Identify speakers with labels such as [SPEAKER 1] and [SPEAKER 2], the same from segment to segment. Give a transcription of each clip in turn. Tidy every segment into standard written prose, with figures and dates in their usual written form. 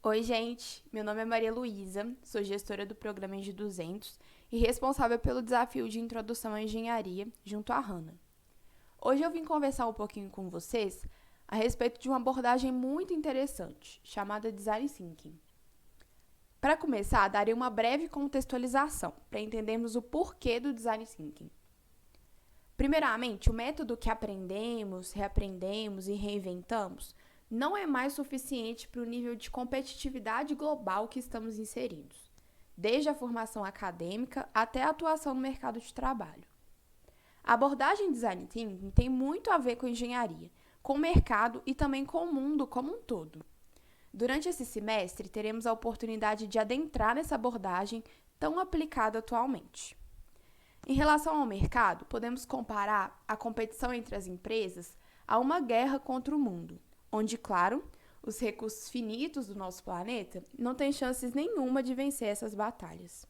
[SPEAKER 1] Oi, gente! Meu nome é Maria Luísa, sou gestora do programa Engie 200 e responsável pelo desafio de introdução à engenharia junto à Hannah. Hoje eu vim conversar um pouquinho com vocês a respeito de uma abordagem muito interessante, chamada Design Thinking. Para começar, darei uma breve contextualização, para entendermos o porquê do Design Thinking. Primeiramente, o método que aprendemos, reaprendemos e reinventamos não é mais suficiente para o nível de competitividade global que estamos inseridos, desde a formação acadêmica até a atuação no mercado de trabalho. A abordagem Design Thinking tem muito a ver com engenharia, com o mercado e também com o mundo como um todo. Durante esse semestre, teremos a oportunidade de adentrar nessa abordagem tão aplicada atualmente. Em relação ao mercado, podemos comparar a competição entre as empresas a uma guerra contra o mundo, onde, claro, os recursos finitos do nosso planeta não têm chances nenhuma de vencer essas batalhas.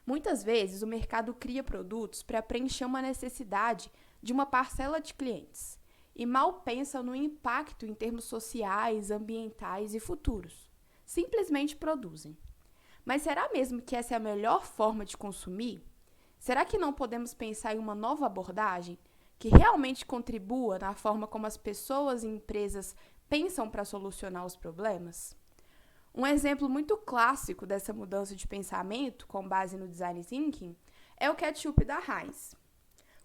[SPEAKER 1] Muitas vezes, o mercado cria produtos para preencher uma necessidade de uma parcela de clientes e mal pensa no impacto em termos sociais, ambientais e futuros. Simplesmente produzem. Mas será mesmo que essa é a melhor forma de consumir? Será que não podemos pensar em uma nova abordagem que realmente contribua na forma como as pessoas e empresas pensam para solucionar os problemas? Um exemplo muito clássico dessa mudança de pensamento, com base no Design Thinking, é o ketchup da Heinz.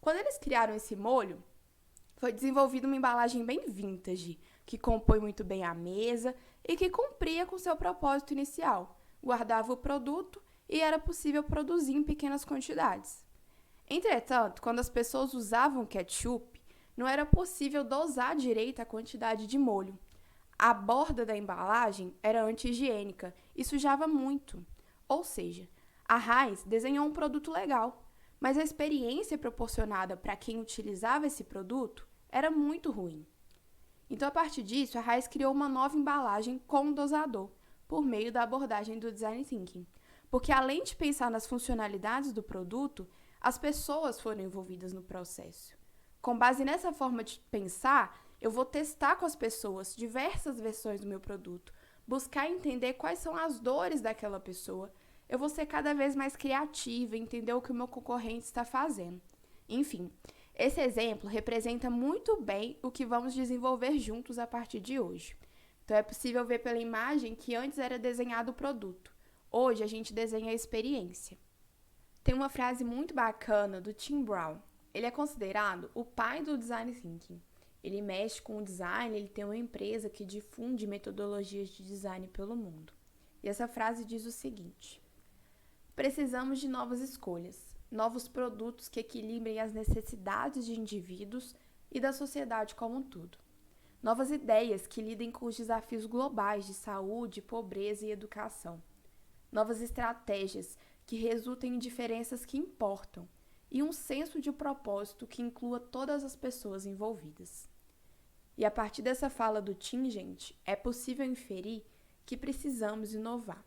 [SPEAKER 1] Quando eles criaram esse molho, foi desenvolvida uma embalagem bem vintage, que compõe muito bem a mesa e que cumpria com seu propósito inicial, guardava o produto e era possível produzir em pequenas quantidades. Entretanto, quando as pessoas usavam ketchup, não era possível dosar direito a quantidade de molho. A borda da embalagem era anti-higiênica e sujava muito. Ou seja, a Heinz desenhou um produto legal, mas a experiência proporcionada para quem utilizava esse produto era muito ruim. Então, a partir disso, a Heinz criou uma nova embalagem com dosador, por meio da abordagem do Design Thinking. Porque, além de pensar nas funcionalidades do produto, as pessoas foram envolvidas no processo. Com base nessa forma de pensar, eu vou testar com as pessoas diversas versões do meu produto, buscar entender quais são as dores daquela pessoa. Eu vou ser cada vez mais criativa, entender o que o meu concorrente está fazendo. Enfim, esse exemplo representa muito bem o que vamos desenvolver juntos a partir de hoje. Então, é possível ver pela imagem que antes era desenhado o produto. Hoje, a gente desenha a experiência. Tem uma frase muito bacana do Tim Brown. Ele é considerado o pai do Design Thinking. Ele mexe com o design, ele tem uma empresa que difunde metodologias de design pelo mundo. E essa frase diz o seguinte: precisamos de novas escolhas, novos produtos que equilibrem as necessidades de indivíduos e da sociedade como um todo. Novas ideias que lidem com os desafios globais de saúde, pobreza e educação. Novas estratégias que resultem em diferenças que importam e um senso de propósito que inclua todas as pessoas envolvidas. E a partir dessa fala do Tim, gente, é possível inferir que precisamos inovar.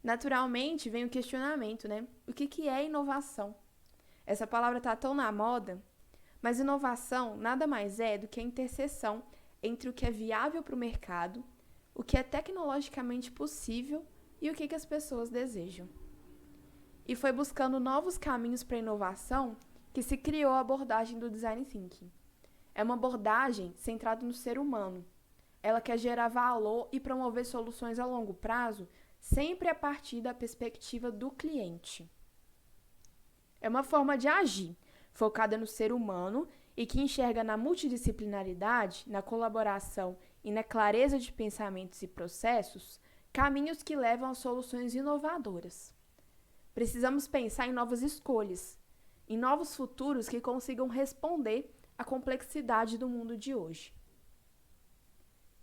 [SPEAKER 1] Naturalmente, vem o questionamento, né? O que é inovação? Essa palavra está tão na moda, mas inovação nada mais é do que a interseção entre o que é viável para o mercado, o que é tecnologicamente possível e o que as pessoas desejam. E foi buscando novos caminhos para a inovação que se criou a abordagem do Design Thinking. É uma abordagem centrada no ser humano. Ela quer gerar valor e promover soluções a longo prazo, sempre a partir da perspectiva do cliente. É uma forma de agir, focada no ser humano e que enxerga na multidisciplinaridade, na colaboração e na clareza de pensamentos e processos, caminhos que levam a soluções inovadoras. Precisamos pensar em novas escolhas, em novos futuros que consigam responder à complexidade do mundo de hoje.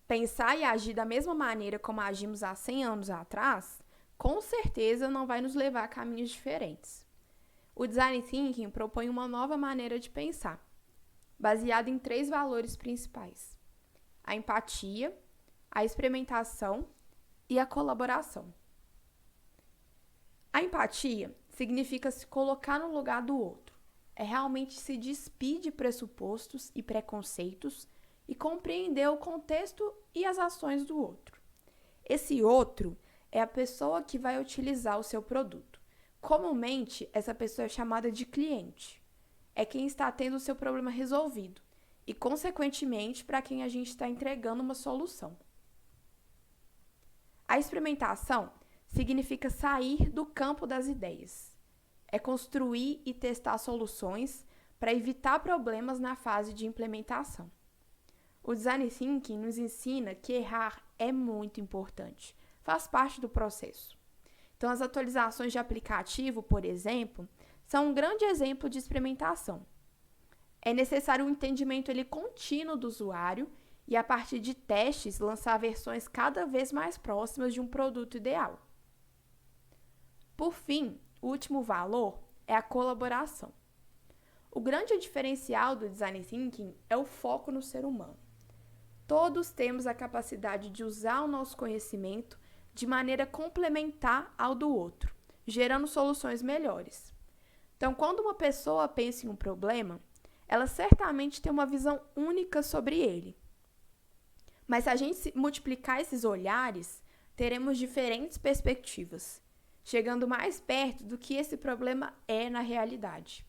[SPEAKER 1] Pensar e agir da mesma maneira como agimos há 100 anos atrás, com certeza não vai nos levar a caminhos diferentes. O Design Thinking propõe uma nova maneira de pensar, baseada em 3 valores principais: a empatia, a experimentação e a colaboração. A empatia significa se colocar no lugar do outro. É realmente se despir de pressupostos e preconceitos e compreender o contexto e as ações do outro. Esse outro é a pessoa que vai utilizar o seu produto. Comumente, essa pessoa é chamada de cliente. É quem está tendo o seu problema resolvido e, consequentemente, para quem a gente está entregando uma solução. A experimentação significa sair do campo das ideias. É construir e testar soluções para evitar problemas na fase de implementação. O Design Thinking nos ensina que errar é muito importante, faz parte do processo. Então, as atualizações de aplicativo, por exemplo, são um grande exemplo de experimentação. É necessário um entendimento contínuo do usuário e, a partir de testes, lançar versões cada vez mais próximas de um produto ideal. Por fim, o último valor é a colaboração. O grande diferencial do Design Thinking é o foco no ser humano. Todos temos a capacidade de usar o nosso conhecimento de maneira complementar ao do outro, gerando soluções melhores. Então, quando uma pessoa pensa em um problema, ela certamente tem uma visão única sobre ele. Mas se a gente multiplicar esses olhares, teremos diferentes perspectivas, chegando mais perto do que esse problema é na realidade.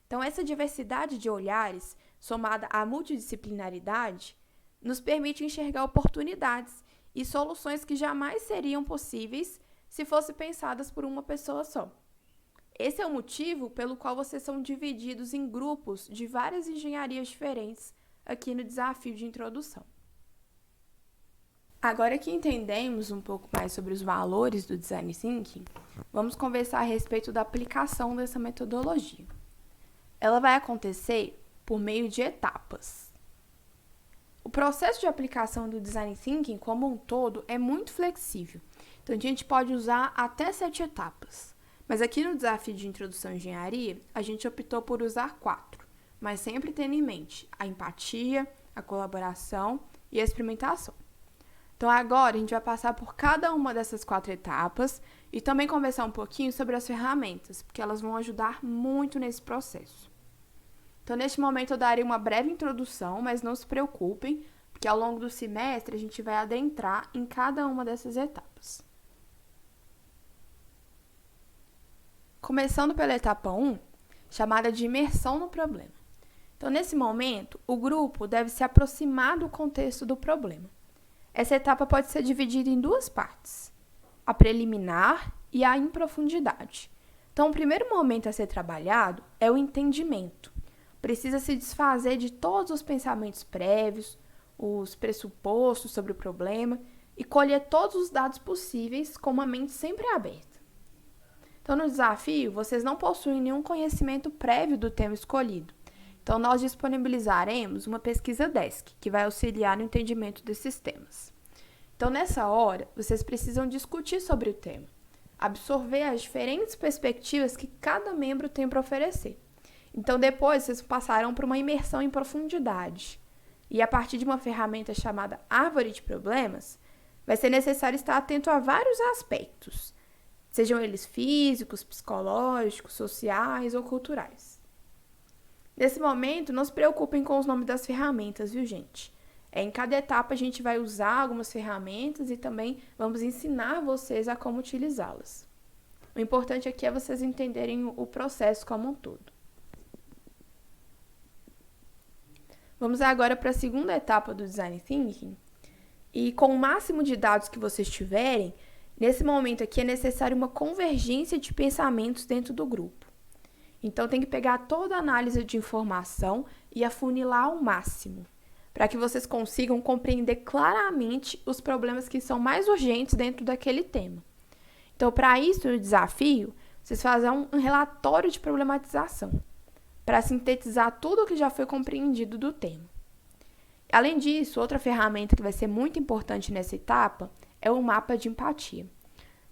[SPEAKER 1] Então, essa diversidade de olhares, somada à multidisciplinaridade, nos permite enxergar oportunidades e soluções que jamais seriam possíveis se fossem pensadas por uma pessoa só. Esse é o motivo pelo qual vocês são divididos em grupos de várias engenharias diferentes aqui no desafio de introdução. Agora que entendemos um pouco mais sobre os valores do Design Thinking, vamos conversar a respeito da aplicação dessa metodologia. Ela vai acontecer por meio de etapas. O processo de aplicação do Design Thinking como um todo é muito flexível, então a gente pode usar até 7 etapas. Mas aqui no desafio de introdução à engenharia, a gente optou por usar 4, mas sempre tendo em mente a empatia, a colaboração e a experimentação. Então agora a gente vai passar por cada uma dessas 4 etapas e também conversar um pouquinho sobre as ferramentas, porque elas vão ajudar muito nesse processo. Então, neste momento, eu darei uma breve introdução, mas não se preocupem, porque ao longo do semestre a gente vai adentrar em cada uma dessas etapas. Começando pela etapa 1, chamada de imersão no problema. Então, nesse momento, o grupo deve se aproximar do contexto do problema. Essa etapa pode ser dividida em 2 partes, a preliminar e a em profundidade. Então, o primeiro momento a ser trabalhado é o entendimento. Precisa se desfazer de todos os pensamentos prévios, os pressupostos sobre o problema e colher todos os dados possíveis com uma mente sempre aberta. Então, no desafio, vocês não possuem nenhum conhecimento prévio do tema escolhido. Então, nós disponibilizaremos uma pesquisa desk, que vai auxiliar no entendimento desses temas. Então, nessa hora, vocês precisam discutir sobre o tema, absorver as diferentes perspectivas que cada membro tem para oferecer. Então, depois, vocês passarão por uma imersão em profundidade. E a partir de uma ferramenta chamada Árvore de Problemas, vai ser necessário estar atento a vários aspectos, sejam eles físicos, psicológicos, sociais ou culturais. Nesse momento, não se preocupem com os nomes das ferramentas, viu, gente? Em cada etapa, a gente vai usar algumas ferramentas e também vamos ensinar vocês a como utilizá-las. O importante aqui é vocês entenderem o processo como um todo. Vamos agora para a segunda etapa do Design Thinking. E com o máximo de dados que vocês tiverem, nesse momento aqui é necessário uma convergência de pensamentos dentro do grupo. Então, tem que pegar toda a análise de informação e afunilar ao máximo, para que vocês consigam compreender claramente os problemas que são mais urgentes dentro daquele tema. Então, para isso, no desafio, vocês fazem um relatório de problematização, para sintetizar tudo o que já foi compreendido do tema. Além disso, outra ferramenta que vai ser muito importante nessa etapa é o mapa de empatia.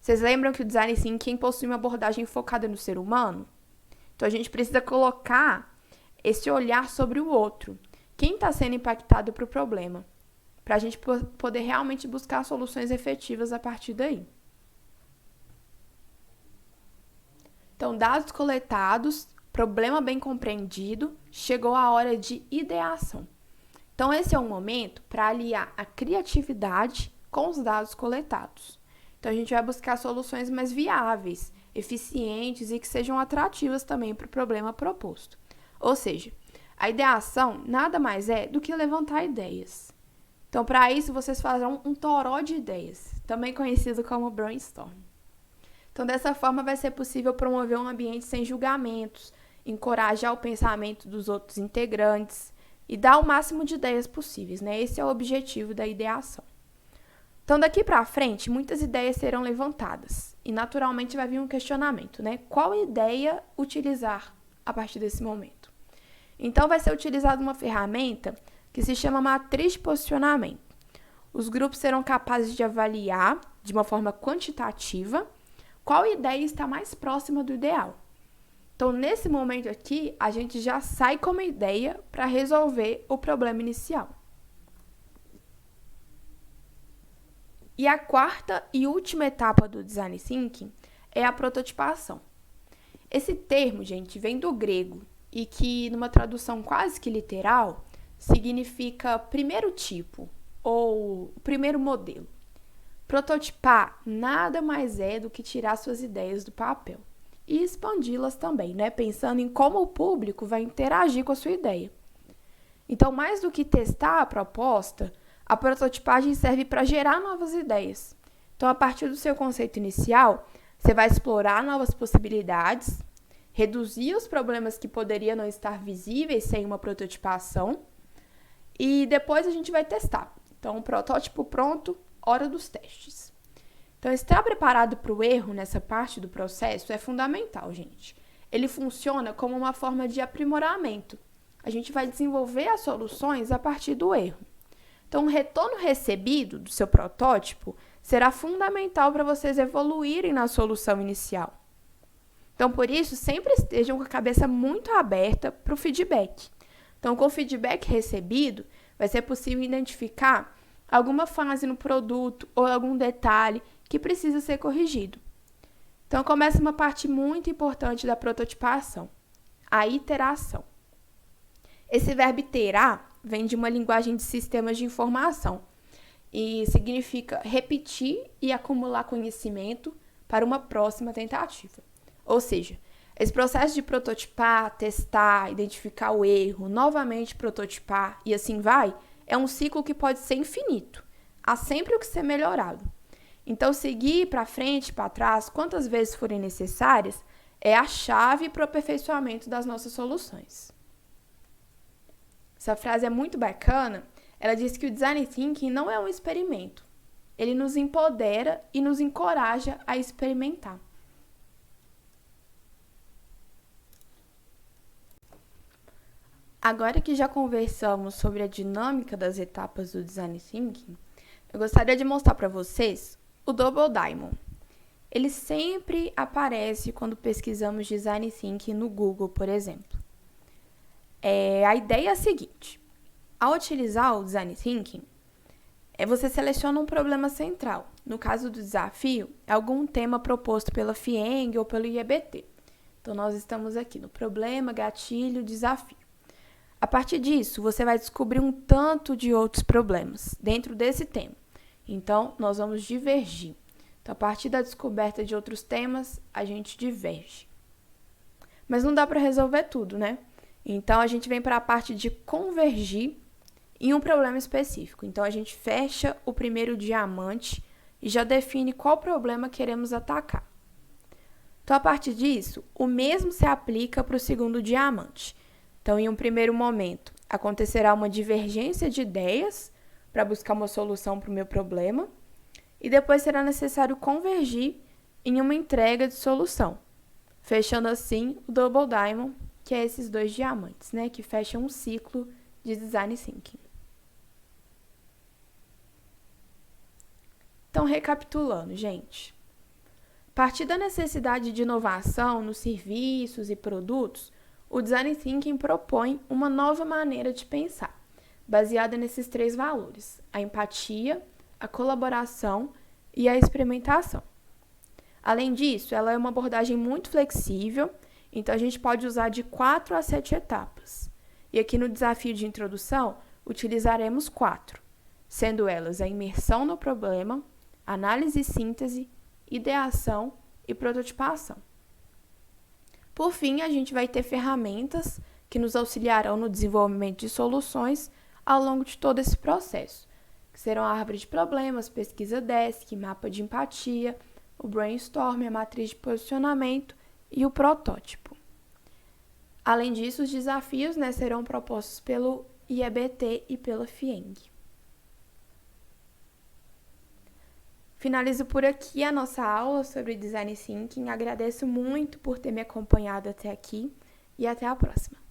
[SPEAKER 1] Vocês lembram que o Design Thinking possui uma abordagem focada no ser humano? Então, a gente precisa colocar esse olhar sobre o outro. Quem está sendo impactado por o problema? Para a gente poder realmente buscar soluções efetivas a partir daí. Então, dados coletados, problema bem compreendido, chegou a hora de ideação. Então, esse é um momento para aliar a criatividade com os dados coletados. Então, a gente vai buscar soluções mais viáveis, eficientes e que sejam atrativas também para o problema proposto. Ou seja, a ideação nada mais é do que levantar ideias. Então, para isso, vocês farão um toró de ideias, também conhecido como brainstorm. Então, dessa forma, vai ser possível promover um ambiente sem julgamentos, encorajar o pensamento dos outros integrantes e dar o máximo de ideias possíveis, né? Esse é o objetivo da ideação. Então, daqui para frente, muitas ideias serão levantadas e, naturalmente, vai vir um questionamento, né? Qual ideia utilizar a partir desse momento? Então, vai ser utilizada uma ferramenta que se chama matriz de posicionamento. Os grupos serão capazes de avaliar, de uma forma quantitativa, qual ideia está mais próxima do ideal. Então, nesse momento aqui, a gente já sai com uma ideia para resolver o problema inicial. E a quarta e última etapa do Design Thinking é a prototipação. Esse termo, gente, vem do grego e que, numa tradução quase que literal, significa primeiro tipo ou primeiro modelo. Prototipar nada mais é do que tirar suas ideias do papel e expandi-las também, né? Pensando em como o público vai interagir com a sua ideia. Então, mais do que testar a proposta, a prototipagem serve para gerar novas ideias. Então, a partir do seu conceito inicial, você vai explorar novas possibilidades, reduzir os problemas que poderiam não estar visíveis sem uma prototipação e depois a gente vai testar. Então, o protótipo pronto, hora dos testes. Então, estar preparado para o erro nessa parte do processo é fundamental, gente. Ele funciona como uma forma de aprimoramento. A gente vai desenvolver as soluções a partir do erro. Então, o retorno recebido do seu protótipo será fundamental para vocês evoluírem na solução inicial. Então, por isso, sempre estejam com a cabeça muito aberta para o feedback. Então, com o feedback recebido, vai ser possível identificar alguma fase no produto ou algum detalhe que precisa ser corrigido. Então, começa uma parte muito importante da prototipação, a iteração. Esse verbo iterar vem de uma linguagem de sistemas de informação e significa repetir e acumular conhecimento para uma próxima tentativa. Ou seja, esse processo de prototipar, testar, identificar o erro, novamente prototipar e assim vai, é um ciclo que pode ser infinito. Há sempre o que ser melhorado. Então, seguir para frente, para trás, quantas vezes forem necessárias, é a chave para o aperfeiçoamento das nossas soluções. Essa frase é muito bacana. Ela diz que o Design Thinking não é um experimento. Ele nos empodera e nos encoraja a experimentar. Agora que já conversamos sobre a dinâmica das etapas do Design Thinking, eu gostaria de mostrar para vocês o Double Diamond. Ele sempre aparece quando pesquisamos Design Thinking no Google, por exemplo. A ideia é a seguinte: ao utilizar o Design Thinking, você seleciona um problema central. No caso do desafio, é algum tema proposto pela FIENG ou pelo IEBT. Então, nós estamos aqui no problema, gatilho, desafio. A partir disso, você vai descobrir um tanto de outros problemas dentro desse tema. Então, nós vamos divergir. Então, a partir da descoberta de outros temas, a gente diverge. Mas não dá para resolver tudo, né? Então, a gente vem para a parte de convergir em um problema específico. Então, a gente fecha o primeiro diamante e já define qual problema queremos atacar. Então, a partir disso, o mesmo se aplica para o segundo diamante. Então, em um primeiro momento, acontecerá uma divergência de ideias para buscar uma solução para o meu problema e depois será necessário convergir em uma entrega de solução, fechando assim o Double Diamond, que é esses dois diamantes, né, que fecham um ciclo de Design Thinking. Então, recapitulando, gente. A partir da necessidade de inovação nos serviços e produtos, o Design Thinking propõe uma nova maneira de pensar, baseada nesses três valores: a empatia, a colaboração e a experimentação. Além disso, ela é uma abordagem muito flexível, então a gente pode usar de 4 a 7 etapas. E aqui no desafio de introdução, utilizaremos 4, sendo elas a imersão no problema, análise e síntese, ideação e prototipação. Por fim, a gente vai ter ferramentas que nos auxiliarão no desenvolvimento de soluções ao longo de todo esse processo, que serão a árvore de problemas, pesquisa desk, mapa de empatia, o brainstorm, a matriz de posicionamento e o protótipo. Além disso, os desafios serão propostos pelo IEBT e pela FIENG. Finalizo por aqui a nossa aula sobre Design Thinking. Agradeço muito por ter me acompanhado até aqui e até a próxima.